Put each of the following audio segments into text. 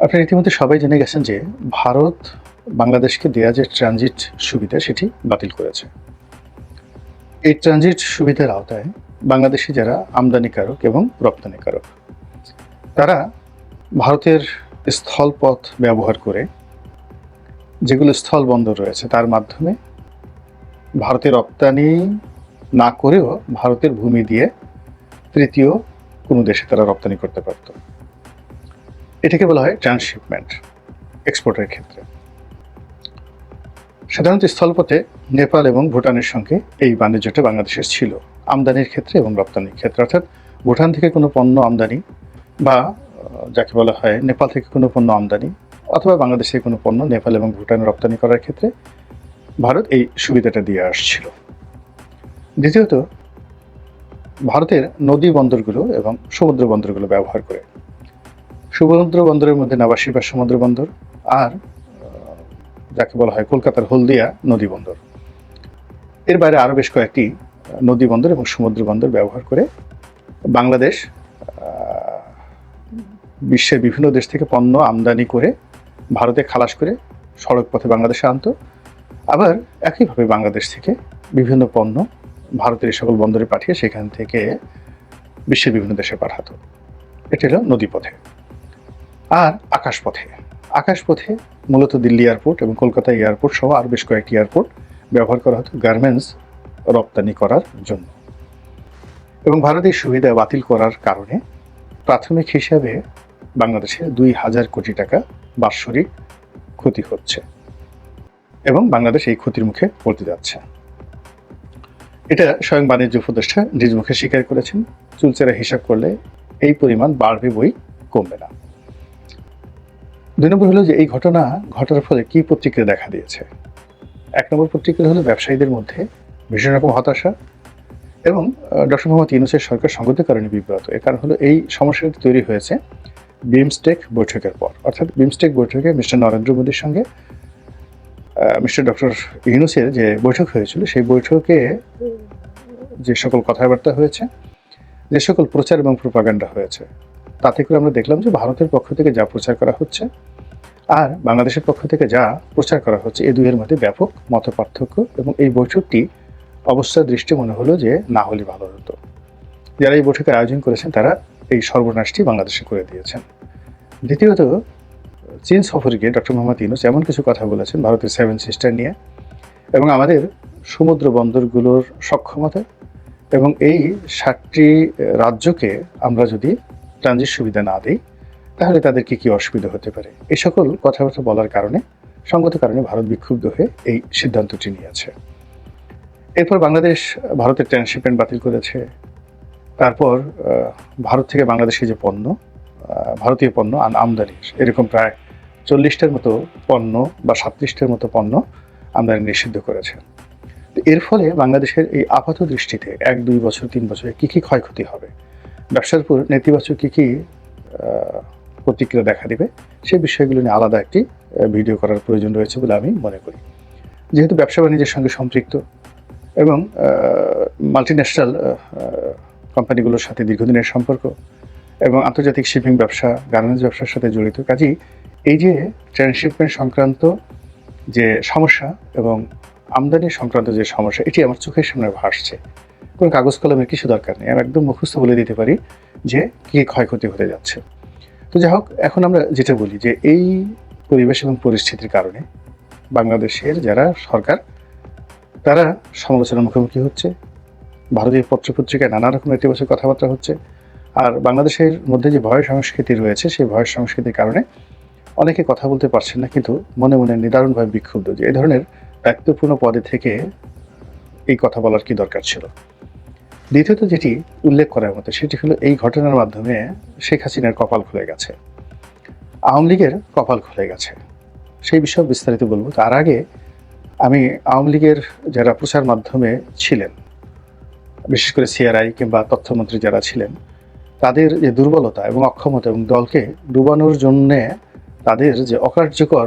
আপনারা ইতিমধ্যে সবাই জেনে গেছেন যে ভারত বাংলাদেশকে দেয়া যে ট্রানজিট সুবিধা সেটি বাতিল করেছে। এই ট্রানজিট সুবিধার আওতায় বাংলাদেশি যারা আমদানিকারক এবং রপ্তানিকারক তারা ভারতের স্থলপথ ব্যবহার করে যেগুলো স্থল বন্দর রয়েছে তার মাধ্যমে ভারতে রপ্তানি না করেও ভারতের ভূমি দিয়ে তৃতীয় কোনো দেশে তারা রপ্তানি করতে পারত। এটাকে বলা হয় ট্রান্সশিপমেন্ট এক্সপোর্টের ক্ষেত্রে। সাধারণত স্থলপথে নেপাল এবং ভুটানের সঙ্গে এই বাণিজ্যটা বাংলাদেশের ছিল আমদানির ক্ষেত্রে এবং রপ্তানির ক্ষেত্রে। অর্থাৎ ভুটান থেকে কোনো পণ্য আমদানি বা যাকে বলা হয় নেপাল থেকে কোনো পণ্য আমদানি অথবা বাংলাদেশ থেকে কোনো পণ্য নেপাল এবং ভুটানে রপ্তানি করার ক্ষেত্রে ভারত এই সুবিধাটা দিয়ে আসছিল। দ্বিতীয়ত, ভারতের নদী বন্দরগুলো এবং সমুদ্র বন্দরগুলো ব্যবহার করে সমুদ্র বন্দরের মধ্যে নাবাসী বা সমুদ্র বন্দর আর যাকে বলা হয় কলকাতার হলদিয়া নদী বন্দর, এর বাইরে আরও বেশ কয়েকটি নদী বন্দর এবং সমুদ্র বন্দর ব্যবহার করে বাংলাদেশ বিশ্বের বিভিন্ন দেশ থেকে পণ্য আমদানি করে ভারতে খালাস করে সড়ক পথে বাংলাদেশে আনত, আবার একইভাবে বাংলাদেশ থেকে বিভিন্ন পণ্য ভারতের এই সকল বন্দরে পাঠিয়ে সেখান থেকে বিশ্বের বিভিন্ন দেশে পাঠাতো। এটা হলো নদীপথে। আর আকাশপথে মূলত দিল্লি এয়ারপোর্ট এবং কলকাতা এয়ারপোর্ট সহ আর বেশ কয়েকটি এয়ারপোর্ট ব্যবহার করা হতো গার্মেন্টস রপ্তানি করার জন্য। এবং ভারতের সুবিধা বাতিল করার কারণে প্রাথমিক হিসাবে বাংলাদেশে ২,০০০ কোটি টাকা বাৎসরিক ক্ষতি হচ্ছে এবং বাংলাদেশ এই ক্ষতির মুখে পড়তে যাচ্ছে। এটা স্বয়ং বাণিজ্য উপদেষ্টা নিজ মুখে স্বীকার করেছেন। চুলচেরা হিসাব করলে এই পরিমাণ বাড়বে বই কমবে না। ২ নম্বর হলো যে এই ঘটনা ঘটার ফলে কি প্রতিক্রিয়া দেখা দিয়েছে। ১ নম্বর প্রতিক্রিয়া হলো ব্যবসায়ীদের মধ্যে ভীষণ রকম হতাশা এবং ডক্টর মোহাম্মদ ইউনূসের সরকার সঙ্গতের কারণে বিব্রত। এর কারণ হলো এই সমস্যাটি তৈরি হয়েছে বিমস্টেক বৈঠকের পর। অর্থাৎ বিমস্টেক বৈঠকে মিস্টার নরেন্দ্র মোদীর সঙ্গে মিস্টার ডক্টর ইউনূসের যে বৈঠক হয়েছিল সেই বৈঠকে যে সকল কথাবার্তা হয়েছে, যে সকল প্রচার এবং প্রোপাগান্ডা হয়েছে, তাতে করে আমরা দেখলাম যে ভারতের পক্ষ থেকে যা প্রচার করা হচ্ছে আর বাংলাদেশের পক্ষ থেকে যা প্রচার করা হচ্ছে এই দুইয়ের মধ্যে ব্যাপক মতপার্থক্য। এবং এই বৈঠকটি অবস্থার দৃষ্টি মনে হলো যে না হলে ভালো হতো। যারা এই বৈঠকের আয়োজন করেছেন তারা এই সর্বনাশটি বাংলাদেশে করে দিয়েছেন। দ্বিতীয়ত, চীন সফরে গিয়ে ডক্টর মোহাম্মদ ইউনূস এমন কিছু কথা বলেছেন ভারতের 7 সিস্টার নিয়ে এবং আমাদের সমুদ্র বন্দরগুলোর সক্ষমতা এবং এই 7টি রাজ্যকে আমরা যদি ট্রানজিট সুবিধা না দিই তাহলে তাদের কি অসুবিধা হতে পারে। এই সকল কথাবার্তা বলার কারণে সঙ্গত কারণে ভারত বিক্ষুব্ধ হয়ে এই সিদ্ধান্তটি নিয়েছে। এরপর বাংলাদেশ ভারতের ট্রান্সশিপমেন্ট বাতিল করেছে। তারপর ভারত থেকে বাংলাদেশে যে পণ্য ভারতীয় পণ্য আমদানি এরকম প্রায় 40টার মতো পণ্য বা 37টার মতো পণ্য আমদানি নিষিদ্ধ করেছে। এর ফলে বাংলাদেশের এই আপাত দৃষ্টিতে 1-2 বছর 3 বছরে কি ক্ষয়ক্ষতি হবে, ব্যবসার উপর নেতিবাচক কি প্রতিক্রিয়া দেখা দিবে, সেই বিষয়গুলো নিয়ে আলাদা একটি ভিডিও করার প্রয়োজন রয়েছে বলে আমি মনে করি। যেহেতু ব্যবসা বাণিজ্যের সঙ্গে সম্পৃক্ত এবং মাল্টিন্যাশনাল কোম্পানিগুলোর সাথে দীর্ঘদিনের সম্পর্ক এবং আন্তর্জাতিক শিপিং ব্যবসা, গার্মেন্টস ব্যবসার সাথে জড়িত, কাজেই এই যে ট্রান্সশিপমেন্ট সংক্রান্ত যে সমস্যা এবং আমদানি সংক্রান্ত যে সমস্যা, এটি আমার চোখের সামনে ভাসছে। কোনো কাগজ কলমের কিছু দরকার নেই, আমি একদম মুখস্থ বলে দিতে পারি যে কী ক্ষয়ক্ষতি হতে যাচ্ছে। তো যাই হোক, এখন আমরা যেটা বলি যে এই পরিবেশ এবং পরিস্থিতির কারণে বাংলাদেশের যারা সরকার তারা সমালোচনার মুখোমুখি হচ্ছে, ভারতীয় পত্রপত্রিকায় নানা রকম নেতিবাচক কথাবার্তা হচ্ছে। আর বাংলাদেশের মধ্যে যে ভয় সংস্কৃতি রয়েছে সেই ভয় সংস্কৃতির কারণে অনেকে কথা বলতে পারছেন না, কিন্তু মনে মনে নিদারুণভাবে বিক্ষুব্ধ যে এই ধরনের দায়িত্বপূর্ণ পদে থেকে এই কথা বলার কি দরকার ছিল। দ্বিতীয়ত যেটি উল্লেখ করার মতো সেটি হলো এই ঘটনার মাধ্যমে শেখ হাসিনার কপাল খুলে গেছে, আওয়ামী লীগের কপাল খুলে গেছে। সেই বিষয়ে বিস্তারিত বলবো। তার আগে আমি আওয়ামী লীগের যারা প্রচার মাধ্যমে ছিলেন, বিশেষ করে সিআরআই কিংবা তথ্যমন্ত্রী যারা ছিলেন, তাদের যে দুর্বলতা এবং অক্ষমতা এবং দলকে ডুবানোর জন্যে তাদের যে অকার্যকর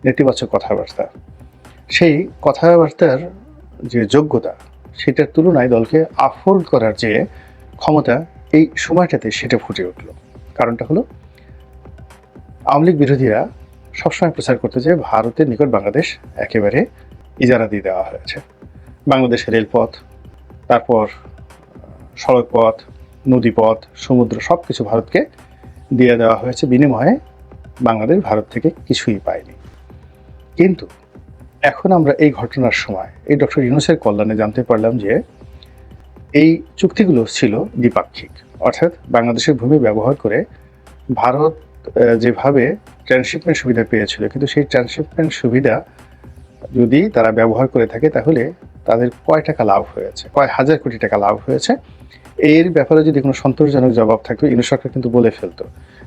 নেতিবাচক কথাবার্তা, সেই কথাবার্তার যে যোগ্যতা সেটার তুলনায় দলকে আফোর্ড করার যে ক্ষমতা এই সময়টাতে সেটা ফুটে উঠল। কারণটা হলো আওয়ামী লীগ বিরোধীরা সবসময় প্রচার করতে যে ভারতের নিকট বাংলাদেশ একেবারে ইজারা দিয়ে দেওয়া হয়েছে। বাংলাদেশের রেলপথ, তারপর সড়কপথ, নদীপথ, সমুদ্র সব কিছু ভারতকে দিয়ে দেওয়া হয়েছে, বিনিময়ে বাংলাদেশ ভারত থেকে কিছুই পায়নি। কিন্তু এখন আমরা এই ঘটনার সময় এই ডক্টর ইউনূসের কল্যাণে জানতে পারলাম যে এই চুক্তিগুলো ছিল দ্বিপাক্ষিক, অর্থাৎ বাংলাদেশের ভূমি ব্যবহার করে ভারত যেভাবে ট্রান্সশিপমেন্ট সুবিধা পেয়েছিল, কিন্তু সেই ট্রান্সশিপমেন্ট সুবিধা যদি তারা ব্যবহার করে থাকে তাহলে তাদের কয় টাকা লাভ হয়েছে, কয় হাজার কোটি টাকা লাভ হয়েছে, এর ব্যাপারে যদি কোনো সন্তোষজনক জবাব থাকতো, ইউনূস সরকার কিন্তু বলে ফেলতো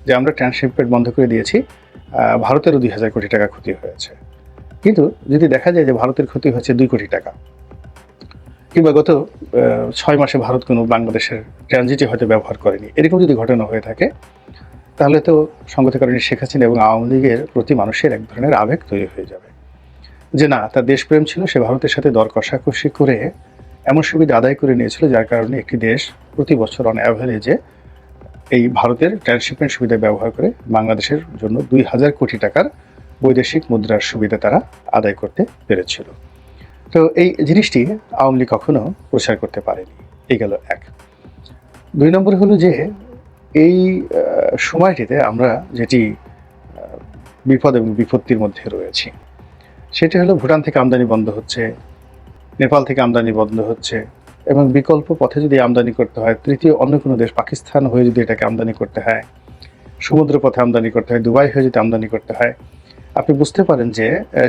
যে আমরা ট্রান্সশিপমেন্ট বন্ধ করে দিয়েছি, ভারতেরও 2,000 কোটি টাকা ক্ষতি হয়েছে। কিন্তু যদি দেখা যায় যে ভারতের ক্ষতি হয়েছে 2 কোটি টাকা, কিংবা গত 6 মাসে ভারত কোনো বাংলাদেশের ট্রানজিটে হয়তো ব্যবহার করেনি, এরকম যদি ঘটনা হয়ে থাকে, তাহলে তো সঙ্গত কারণে শেখ হাসিনা এবং আওয়ামী লীগের প্রতি মানুষের এক ধরনের আবেগ তৈরি হয়ে যাবে যে না, তার দেশপ্রেম ছিল, সে ভারতের সাথে দর কষাকষি করে এমন সুবিধা আদায় করে নিয়েছিল যার কারণে একটি দেশ প্রতি বছর অন অ্যাভারেজে এই ভারতের ট্রান্সশিপমেন্ট সুবিধা ব্যবহার করে বাংলাদেশের জন্য 2,000 কোটি টাকার বৈদেশিক মুদ্রার সুবিধা তারা আদায় করতে পেরেছিল। তো এই জিনিসটি আওয়ামী লীগ কখনো প্রচার করতে পারেনি। এই গেল এক। 2 নম্বর হলো যে এই সময়টিতে আমরা যেটি বিপদ এবং বিপত্তির মধ্যে রয়েছি, সেটি হলো ভুটান থেকে আমদানি বন্ধ হচ্ছে, নেপাল থেকে আমদানি বন্ধ হচ্ছে, এবং বিকল্প পথে যদি আমদানি করতে হয়, তৃতীয় অন্য কোনো দেশ পাকিস্তান হয়ে যদি এটাকে আমদানি করতে হয়, সমুদ্র পথে আমদানি করতে হয়, দুবাই হয়ে যদি আমদানি করতে হয়, আপনি বুঝতে পারেন যে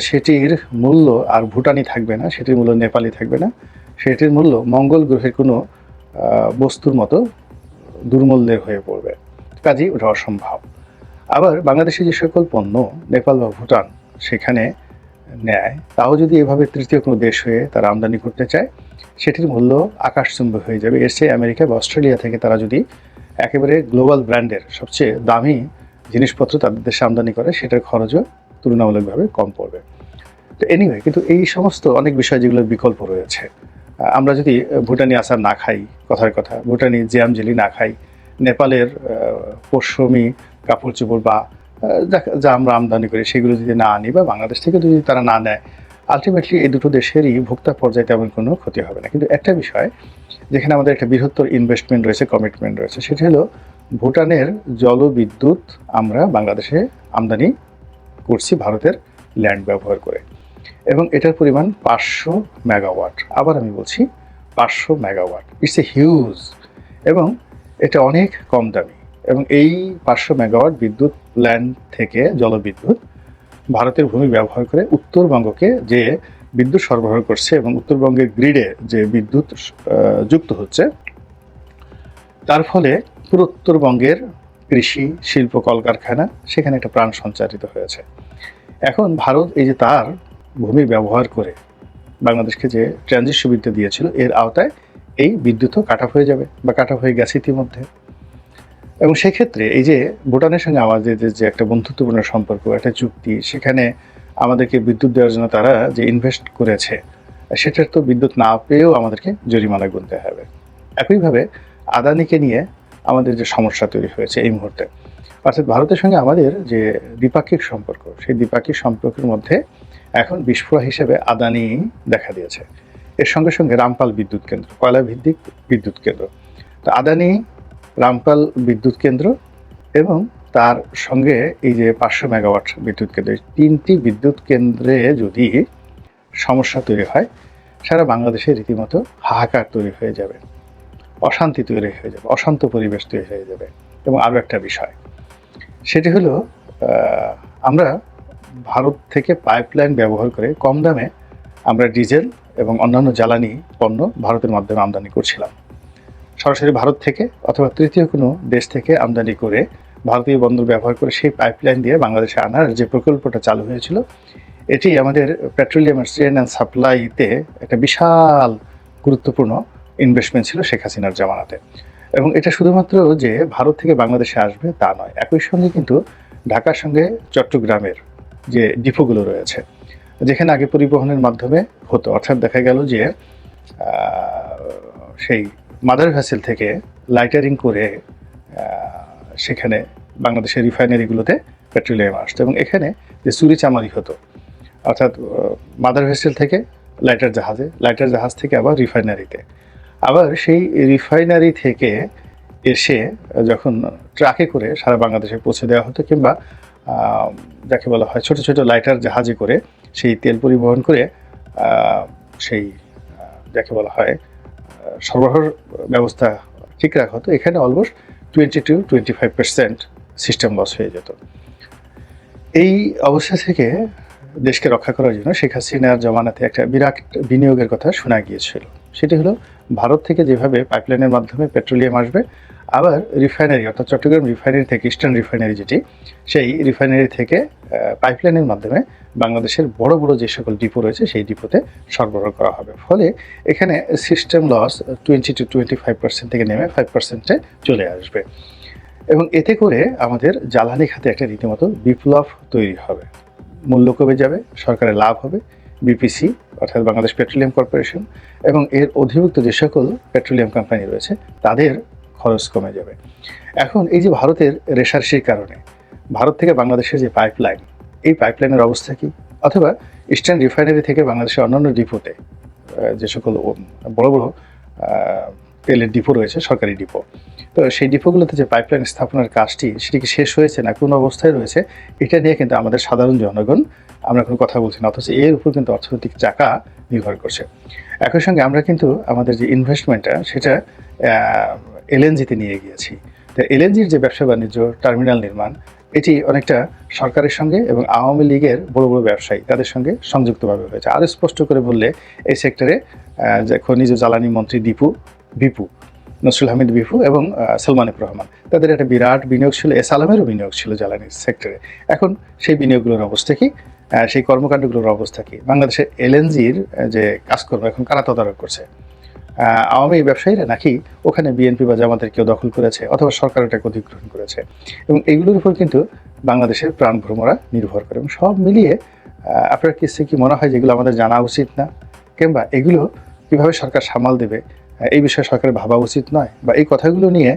সেটির মূল্য আর ভুটানি থাকবে না, সেটির মূল্য নেপালি থাকবে না, সেটির মূল্য মঙ্গল গ্রহের কোনো বস্তুর মতো দুর্মূল্যের হয়ে পড়বে। কাজেই ওটা অসম্ভব। আবার বাংলাদেশে যে সকল পণ্য নেপাল বা ভুটান সেখানে নেয়, তাও যদি এভাবে তৃতীয় কোনো দেশ হয়ে তারা আমদানি করতে চায়, সেটির মূল্য আকাশচুম্বী হয়ে যাবে। এর চেয়ে আমেরিকা বা অস্ট্রেলিয়া থেকে তারা যদি একেবারে গ্লোবাল ব্র্যান্ডের সবচেয়ে দামি জিনিসপত্র তাদের দেশে আমদানি করে, সেটার খরচও তুলনামূলকভাবে কম পড়বে। তো এনিওয়ে, কিন্তু এই সমস্ত অনেক বিষয় যেগুলোর বিকল্প রয়েছে, আমরা যদি ভুটানি আচার না খাই, কথার কথা ভুটানি জ্যাম জেলি না খাই, নেপালের পশমি কাপড় চোপড় বা যা আমরা আমদানি করি সেগুলো যদি না আনি, বা বাংলাদেশ থেকে যদি তারা না নেয়, আলটিমেটলি এই দুটো দেশেরই ভোক্তা পর্যায়ে তেমন কোনো ক্ষতি হবে না। কিন্তু একটা বিষয় যেখানে আমাদের একটা বৃহত্তর ইনভেস্টমেন্ট রয়েছে, কমিটমেন্ট রয়েছে, সেটি হলো ভুটানের জলবিদ্যুৎ আমরা বাংলাদেশে আমদানি করছি ভারতের ল্যান্ড ব্যবহার করে, এবং এটার পরিমাণ 500 মেগাওয়াট। আবার আমি বলছি 500 মেগাওয়াট, ইটস এ হিউজ, এবং এটা অনেক কম দামি। এবং এই 500 মেগাওয়াট বিদ্যুৎ ল্যান্ড থেকে জলবিদ্যুৎ ভারতের ভূমি ব্যবহার করে উত্তরবঙ্গকে যে বিদ্যুৎ সরবরাহ করছে, এবং উত্তরবঙ্গের গ্রিডে যে বিদ্যুৎ যুক্ত হচ্ছে, তার ফলে পুরো উত্তরবঙ্গের কৃষি, শিল্প, কলকারখানা সেখানে একটা প্রাণ সঞ্চারিত হয়েছে। এখন ভারত এই যে তার ভূমি ব্যবহার করে বাংলাদেশকে যে ট্রানজিট সুবিধা দিয়েছিল, এর আওতায় এই বিদ্যুৎও কাট অফ হয়ে যাবে বা কাট অফ হয়ে গেছে ইতিমধ্যে। এবং সেক্ষেত্রে এই যে ভুটানের সঙ্গে আমাদের যে একটা বন্ধুত্বপূর্ণ সম্পর্ক, একটা চুক্তি, সেখানে আমাদেরকে বিদ্যুৎ দেওয়ার জন্য তারা যে ইনভেস্ট করেছে, সেটার তো বিদ্যুৎ না পেয়েও আমাদেরকে জরিমানা গুনতে হবে। একইভাবে আদানিকে নিয়ে আমাদের যে সমস্যা তৈরি হয়েছে এই মুহূর্তে, অর্থাৎ ভারতের সঙ্গে আমাদের যে দ্বিপাক্ষিক সম্পর্ক, সেই দ্বিপাক্ষিক সম্পর্কের মধ্যে এখন বিস্ফোরা হিসেবে আদানি দেখা দিয়েছে। এর সঙ্গে সঙ্গে রামপাল বিদ্যুৎ কেন্দ্র, কয়লা ভিত্তিক বিদ্যুৎ কেন্দ্র, তো আদানি, রামপাল বিদ্যুৎ কেন্দ্র এবং তার সঙ্গে এই যে 500 মেগাওয়াট বিদ্যুৎ কেন্দ্র, 3টি বিদ্যুৎ কেন্দ্রে যদি সমস্যা তৈরি হয়, সারা বাংলাদেশে রীতিমতো হাহাকার তৈরি হয়ে যাবে, অশান্তি তৈরি হয়ে যাবে, অশান্ত পরিবেশ তৈরি হয়ে যাবে। এবং আরও একটা বিষয়, সেটি হলো আমরা ভারত থেকে পাইপলাইন ব্যবহার করে কম দামে আমরা ডিজেল এবং অন্যান্য জ্বালানি পণ্য ভারতের মাধ্যমে আমদানি করছিলাম। সরাসরি ভারত থেকে অথবা তৃতীয় কোনো দেশ থেকে আমদানি করে ভারতীয় বন্দর ব্যবহার করে সেই পাইপলাইন দিয়ে বাংলাদেশে আনার যে প্রকল্পটা চালু হয়েছিল, এটি আমাদের পেট্রোলিয়ামের চেইন অ্যান্ড সাপ্লাইতে একটা বিশাল গুরুত্বপূর্ণ ইনভেস্টমেন্ট ছিল শেখ হাসিনার জামানাতে। এবং এটা শুধুমাত্র যে ভারত থেকে বাংলাদেশে আসবে তা নয়, একই সঙ্গে কিন্তু ঢাকার সঙ্গে চট্টগ্রামের যে ডিপোগুলো রয়েছে, যেখানে আগে পরিবহনের মাধ্যমে হতো, অর্থাৎ দেখা গেল যে সেই মাদার ভ্যাসেল থেকে লাইটারিং করে সেখানে বাংলাদেশের রিফাইনারিগুলোতে পেট্রোলিয়াম আসতো এবং এখানে যে চুরি চামারি হতো, অর্থাৎ মাদার ভেসেল থেকে লাইটার জাহাজে, লাইটার জাহাজ থেকে আবার রিফাইনারিতে, আবার সেই রিফাইনারি থেকে এসে যখন ট্রাকে করে সারা বাংলাদেশে পৌঁছে দেওয়া হতো, কিংবা যাকে বলা হয় ছোট ছোট লাইটার জাহাজে করে সেই তেল পরিবহন করে সেই যাকে বলা হয় সরবরাহের ব্যবস্থা ঠিক রাখা হতো, এখানে অলমোস্ট 20-25% সিস্টেম লস হয়ে যেত। এই অবস্থা থেকে দেশকে রক্ষা করার জন্য শেখ হাসিনার জমানাতে একটা বিরাট বিনিয়োগের কথা শোনা গিয়েছিল। সেটি হলো ভারত থেকে যেভাবে পাইপলাইনের মাধ্যমে পেট্রোলিয়াম আসবে, আবার রিফাইনারি অর্থাৎ চট্টগ্রাম রিফাইনারি থেকে, ইস্টার্ন রিফাইনারি যেটি, সেই রিফাইনারি থেকে পাইপলাইনের মাধ্যমে বাংলাদেশের বড় বড় যে সকল ডিপো রয়েছে সেই ডিপোতে সরবরাহ করা হবে। ফলে এখানে সিস্টেম লস 20-25% থেকে নেমে 5%-এ চলে আসবে এবং এতে করে আমাদের জ্বালানি খাতে একটা রীতিমতো বিপ্লব তৈরি হবে। মূল্য কমে যাবে, সরকারের লাভ হবে, বিপিসি অর্থাৎ বাংলাদেশ পেট্রোলিয়াম কর্পোরেশন এবং এর অধিভুক্ত যে সকল পেট্রোলিয়াম কোম্পানি রয়েছে তাদের খরচ কমে যাবে। এখন এই যে ভারতের রেশারেশির কারণে ভারত থেকে বাংলাদেশের যে পাইপলাইন, এই পাইপলাইনের অবস্থা কি, অথবা ইস্টার্ন রিফাইনারি থেকে বাংলাদেশের অন্যান্য ডিপোতে যে সকল বড় বড় তেলের ডিপো রয়েছে, সরকারি ডিপো, তো সেই ডিপোগুলোতে যে পাইপলাইন স্থাপনের কাজটি সেটি কি শেষ হয়েছে না কোন অবস্থায় রয়েছে, এটা নিয়ে কিন্তু আমাদের সাধারণ জনগণ আমরা কোনো কথা বলছি না, অথচ এর উপর কিন্তু অর্থনৈতিক চাকা নির্ভর করছে। একই সঙ্গে আমরা কিন্তু আমাদের যে ইনভেস্টমেন্টটা সেটা এলএনজিতে নিয়ে গিয়েছি। তো এলএনজির যে ব্যবসা বাণিজ্য, টার্মিনাল নির্মাণ, এটি অনেকটা সরকারের সঙ্গে এবং আওয়ামী লীগের বড় বড় ব্যবসায়ী তাদের সঙ্গে সংযুক্তভাবে হয়েছে। আরও স্পষ্ট করে বললে এই সেক্টরে যে খনিজ জ্বালানি মন্ত্রী বিপু নসরুল হামিদ বিপু এবং সালমানিক রহমান, তাদের একটা বিরাট বিনিয়োগ ছিল, এস আলমেরও বিনিয়োগ ছিল জ্বালানি সেক্টরে। এখন সেই বিনিয়োগগুলোর অবস্থা কি, সেই কর্মকাণ্ডগুলোর অবস্থা কি, বাংলাদেশের এলএনজির যে কাজকর্ম এখন কারা তদারক করছে, আওয়ামী ব্যবসায়ীরা নাকি ওখানে বিএনপি বা জামাতের কেউ দখল করেছে, অথবা সরকার ওটাকে অধিগ্রহণ করেছে, এবং এইগুলোর উপর কিন্তু বাংলাদেশের প্রাণভ্রমরা নির্ভর করে। এবং সব মিলিয়ে আপনার কিছু কি মনে হয় যেগুলো আমাদের জানা উচিত না, কিংবা এগুলো কীভাবে সরকার সামাল দেবে এই বিষয়ে সরকারের ভাবা উচিত নয়, বা এই কথাগুলো নিয়ে